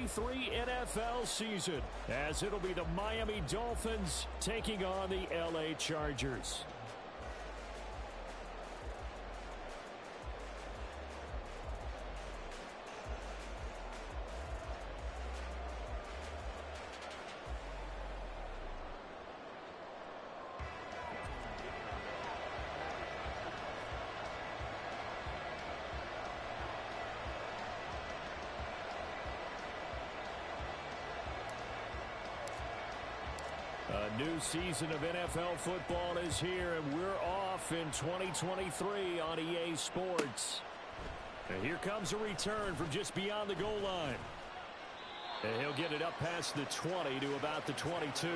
2023 NFL season, as it'll be the Miami Dolphins taking on the LA Chargers. A new season of NFL football is here, and we're off in 2023 on EA Sports. And here comes a return from just beyond the goal line. And he'll get it up past the 20 to about the 22.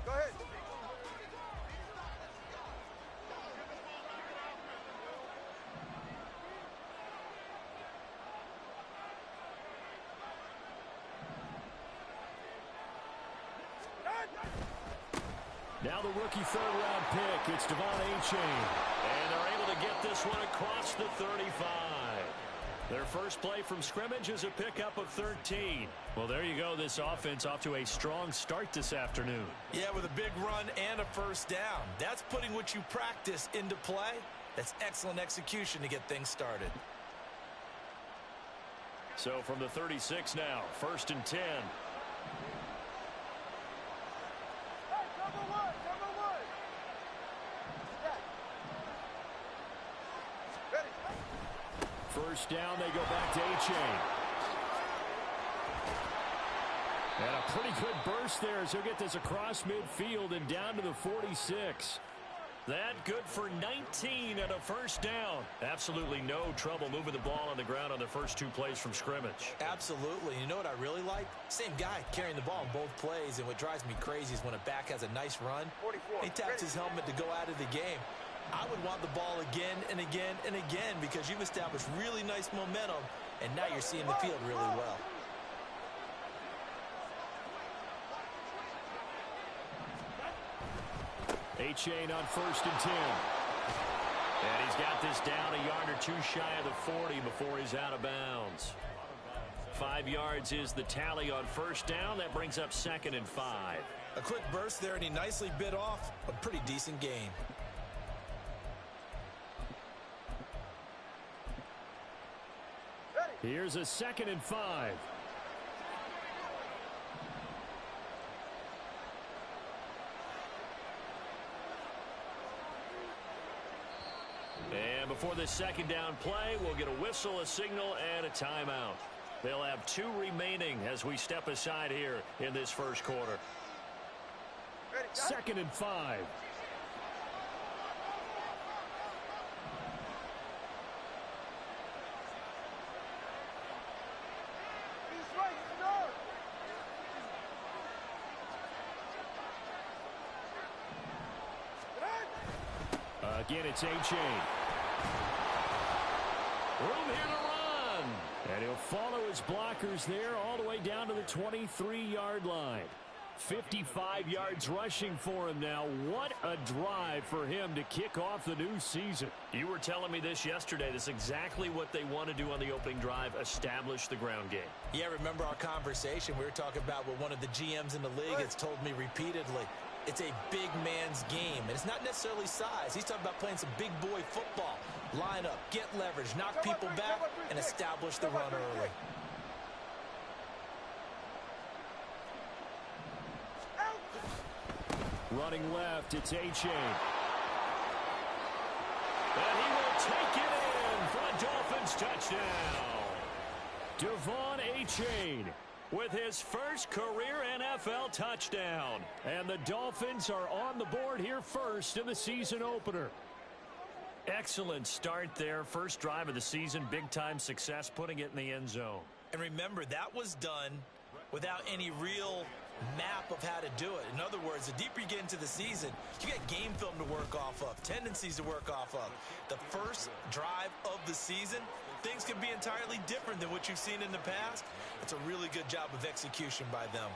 Go ahead. Now the rookie third-round pick, it's Devon Achane. And they're able to get this one across the 35. Their first play from scrimmage is a pickup of 13. Well, there you go. This offense off to a strong start this afternoon. Yeah, with a big run and a first down. That's putting what you practice into play. That's excellent execution to get things started. So from the 36 now, 1st and 10. First down, they go back to Achane. And a pretty good burst there as he'll get this across midfield and down to the 46. That good for 19 and a first down. Absolutely no trouble moving the ball on the ground on the first two plays from scrimmage. Absolutely. You know what I really like? Same guy carrying the ball in both plays, and what drives me crazy is when a back has a nice run, he taps his helmet to go out of the game. I would want the ball again and again and again because you've established really nice momentum, and now you're seeing the field really well. Achane on 1st and 10. And he's got this down a yard or two shy of the 40 before he's out of bounds. 5 yards is the tally on first down. That brings up 2nd and 5. A quick burst there, and he nicely bit off a pretty decent gain. Here's a 2nd and 5. And before this second down play, we'll get a whistle, a signal, and a timeout. They'll have 2 remaining as we step aside here in this first quarter. 2nd and 5. Again, it's Achane. Room here to run. And he'll follow his blockers there all the way down to the 23-yard line. 55 yards rushing for him now. What a drive for him to kick off the new season. You were telling me this yesterday. This is exactly what they want to do on the opening drive, establish the ground game. Yeah, remember our conversation? We were talking about what one of the GMs in the league has told me repeatedly. It's a big man's game, and it's not necessarily size. He's talking about playing some big boy football. Line up, get leverage, knock people back, and establish the run early. Running left, it's Achane. And he will take it in for a Dolphin Dolphins touchdown. Devon Achane with his first career NFL touchdown. And the Dolphins are on the board here first in the season opener. Excellent start there. First drive of the season. Big-time success putting it in the end zone. And remember, that was done without any real map of how to do it. In other words, the deeper you get into the season, you got game film to work off of, tendencies to work off of. The first drive of the season, things can be entirely different than what you've seen in the past. It's a really good job of execution by them.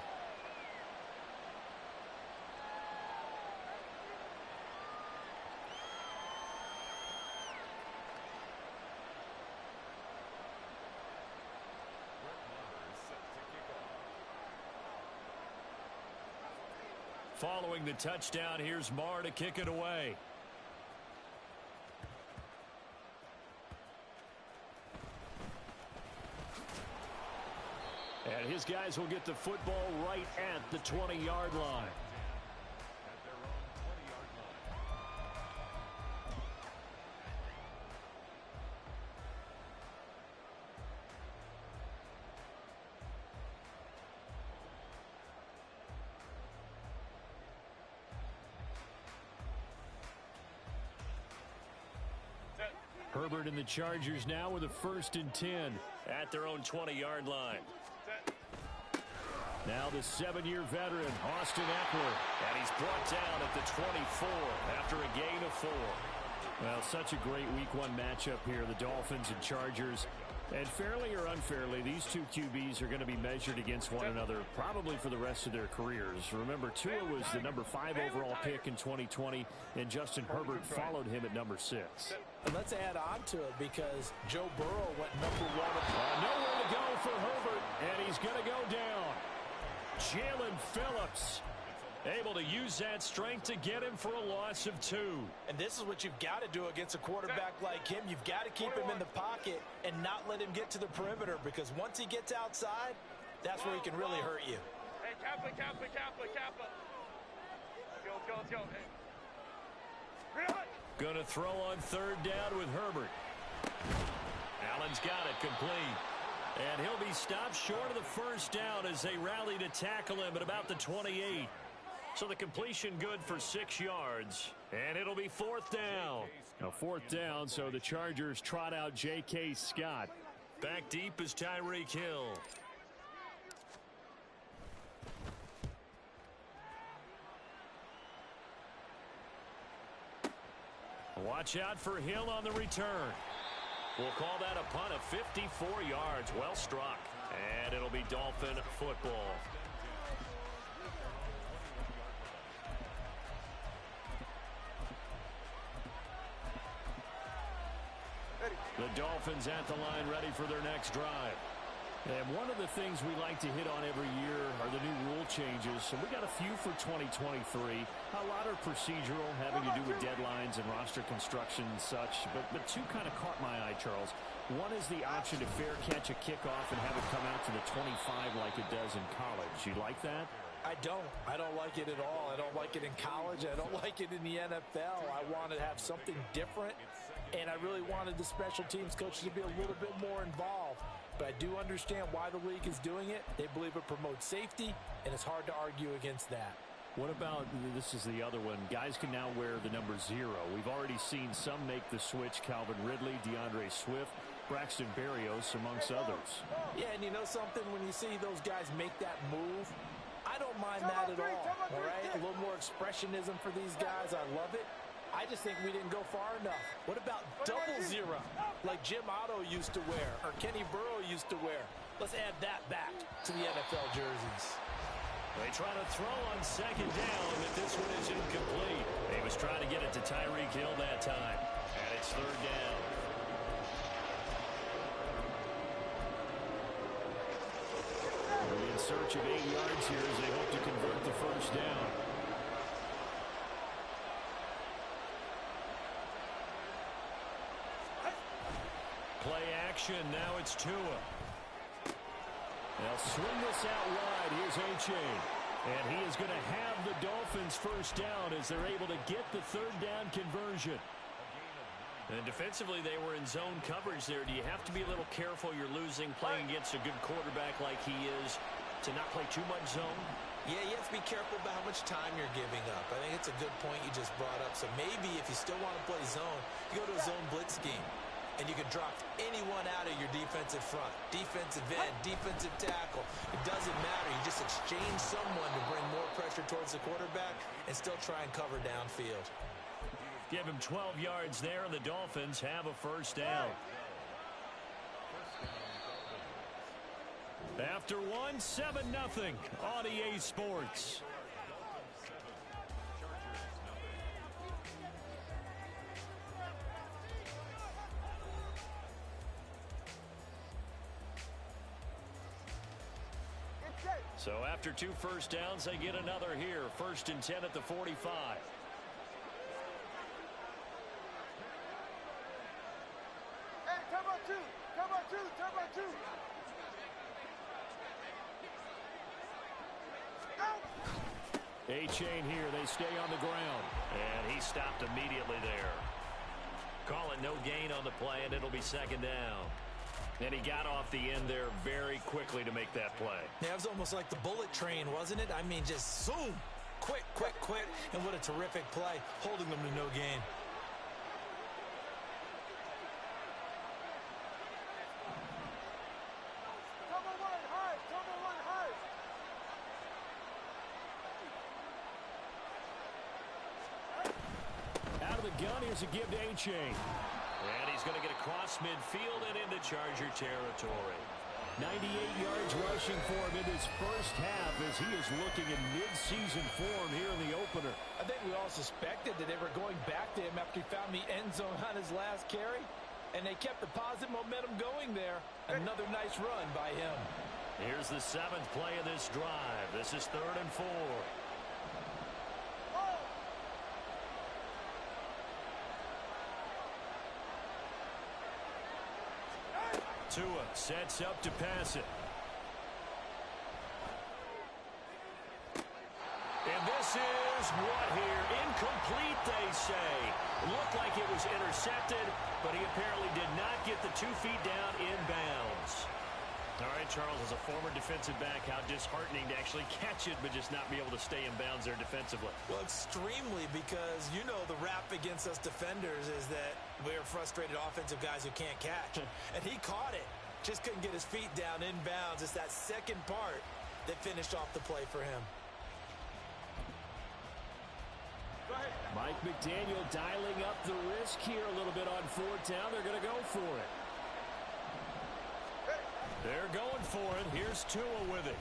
Following the touchdown, here's Marr to kick it away. And his guys will get the football right at the 20-yard line. Herbert and the Chargers now with a 1st and 10 at their own 20-yard line. Now the 7-year veteran, Austin Eckler. And he's brought down at the 24 after a gain of 4. Well, such a great week 1 matchup here, the Dolphins and Chargers. And fairly or unfairly, these two QBs are going to be measured against one another probably for the rest of their careers. Remember, Tua was the number 5 overall pick in 2020, and Justin Herbert followed him at number 6. And let's add on to it because Joe Burrow went number 1. Nowhere to go for Herbert, and he's going to go down. Jalen Phillips able to use that strength to get him for a loss of 2. And this is what you've got to do against a quarterback like him. You've got to keep him in the pocket and not let him get to the perimeter, because once he gets outside, that's where he can really hurt you. Hey, Kappa. Let's go. Hey. Going to throw on 3rd down with Herbert. Allen's got it complete. And he'll be stopped short of the 1st down as they rally to tackle him at about the 28. So the completion good for 6 yards. And it'll be 4th down. Now 4th down, so the Chargers trot out J.K. Scott. Back deep is Tyreek Hill. Watch out for Hill on the return. We'll call that a punt of 54 yards. Well struck. And it'll be Dolphin football. The Dolphins at the line, ready for their next drive. And one of the things we like to hit on every year are the new rule changes. So we got a few for 2023. A lot are procedural, having to do with deadlines and roster construction and such. But 2 kind of caught my eye, Charles. One is the option to fair catch a kickoff and have it come out to the 25 like it does in college. You like that? I don't like it at all. I don't like it in college. I don't like it in the NFL. I want to have something different, and I really wanted the special teams coaches to be a little bit more involved. But I do understand why the league is doing it. They believe it promotes safety, and it's hard to argue against that. What about, this is the other one, guys can now wear the number 0. We've already seen some make the switch, Calvin Ridley, DeAndre Swift, Braxton Berrios, amongst others. Yeah, and you know something, when you see those guys make that move, I don't mind that at all right? A little more expressionism for these guys. I love it. I just think we didn't go far enough. What about double 0, like Jim Otto used to wear or Kenny Burrow used to wear? Let's add that back to the NFL jerseys. They try to throw on 2nd down, but this one is incomplete. He was trying to get it to Tyreek Hill that time. And it's 3rd down. They're in search of 8 yards here as they hope to convert the 1st down. Play action. Now it's Tua. They'll swing this out wide. Here's Achane. And he is going to have the Dolphins 1st down as they're able to get the 3rd down conversion. And defensively, they were in zone coverage there. Do you have to be a little careful you're losing playing against a good quarterback like he is to not play too much zone? Yeah, you have to be careful about how much time you're giving up. I think it's a good point you just brought up. So maybe if you still want to play zone, you go to a zone blitz scheme. And you can drop anyone out of your defensive front. Defensive end, defensive tackle. It doesn't matter. You just exchange someone to bring more pressure towards the quarterback and still try and cover downfield. Give him 12 yards there, and the Dolphins have a first down. After one, 7-0 on EA Sports. So after 2 first downs, they get another here. 1st and 10 at the 45. Hey, turbo two, turbo two, turbo two. A-chain here. They stay on the ground. And he stopped immediately there. Call it no gain on the play, and it'll be 2nd down. And he got off the end there very quickly to make that play. Yeah, it was almost like the bullet train, wasn't it? I mean, just zoom. Quick, quick, quick. And what a terrific play, holding them to no gain. Turbo one, high, turbo one, high. Out of the gun, here's a give to A-chain. And he's going to get across midfield and into Charger territory. 98 yards rushing for him in his first half as he is looking in mid-season form here in the opener. I think we all suspected that they were going back to him after he found the end zone on his last carry. And they kept the positive momentum going there. Another nice run by him. Here's the 7th play of this drive. This is 3rd and 4. Tua sets up to pass it. And this is what here? Incomplete, they say. Looked like it was intercepted, but he apparently did not get the 2 feet down in bounds. All right, Charles, as a former defensive back, how disheartening to actually catch it, but just not be able to stay in bounds there defensively. Well, extremely, because you know the rap against us defenders is that we're frustrated offensive guys who can't catch. And he caught it. Just couldn't get his feet down in bounds. It's that second part that finished off the play for him. Mike McDaniel dialing up the risk here a little bit on 4th down. They're going to go for it. They're going for it. Here's Tua with it.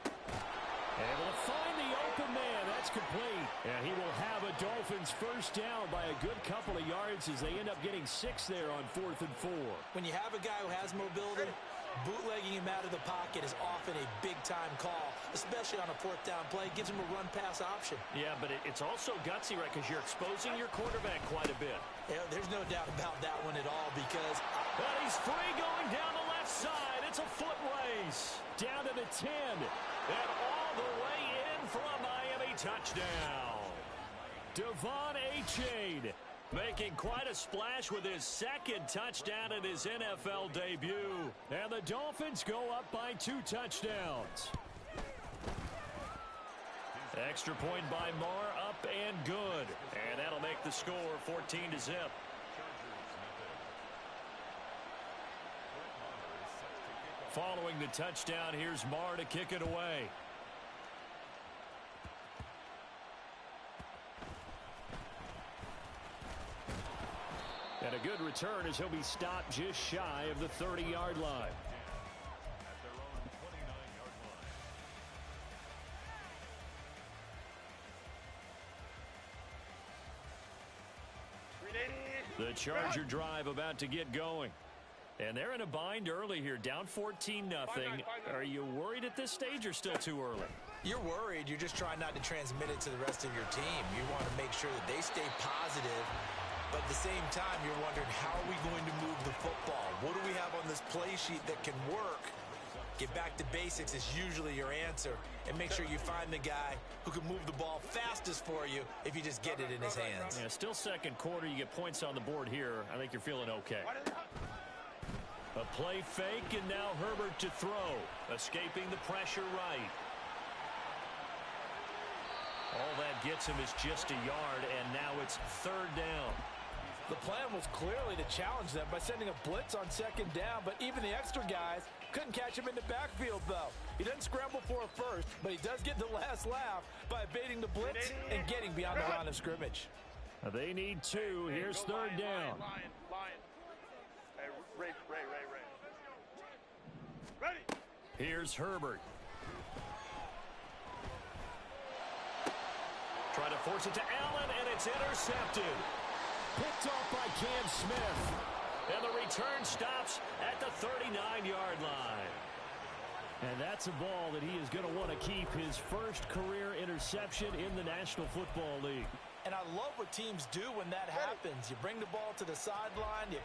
Able to find the open man. That's complete. And he will have a Dolphins first down by a good couple of yards as they end up getting 6 there on 4th and 4. When you have a guy who has mobility, bootlegging him out of the pocket is often a big-time call, especially on a 4th down play. It gives him a run-pass option. Yeah, but it's also gutsy, right, because you're exposing your quarterback quite a bit. Yeah, there's no doubt about that one at all because... And he's free going down the left side. It's a foot race. Down to the 10. And all the way in for a Miami touchdown. Devon A-chain making quite a splash with his 2nd touchdown in his NFL debut. And the Dolphins go up by 2 touchdowns. Extra point by Marr, up and good. And that'll make the score 14-0. Following the touchdown, here's Marr to kick it away. And a good return as he'll be stopped just shy of the 30-yard line. The Charger drive about to get going. And they're in a bind early here, down 14-0. Are you worried at this stage or still too early? You're worried. You're just trying not to transmit it to the rest of your team. You want to make sure that they stay positive. But at the same time, you're wondering, how are we going to move the football? What do we have on this play sheet that can work Get back to basics is usually your answer. And make sure you find the guy who can move the ball fastest for you if you just get it in his hands. Yeah, still second quarter. You get points on the board here. I think you're feeling okay. A play fake, and now Herbert to throw. Escaping the pressure right. All that gets him is just a yard, and now it's third down. The plan was clearly to challenge them by sending a blitz on second down, but even the extra guys couldn't catch him in the backfield, though. He doesn't scramble for a first, but he does get the last laugh by evading the blitz and getting beyond the line of scrimmage. They need two. Here's third down. Hey, Ray. Ready. Here's Herbert. Try to force it to Allen, and it's intercepted. Picked off by Cam Smith. And the return stops at the 39-yard line. And that's a ball that he is going to want to keep, his first career interception in the National Football League. And I love what teams do when that happens. You bring the ball to the sideline, you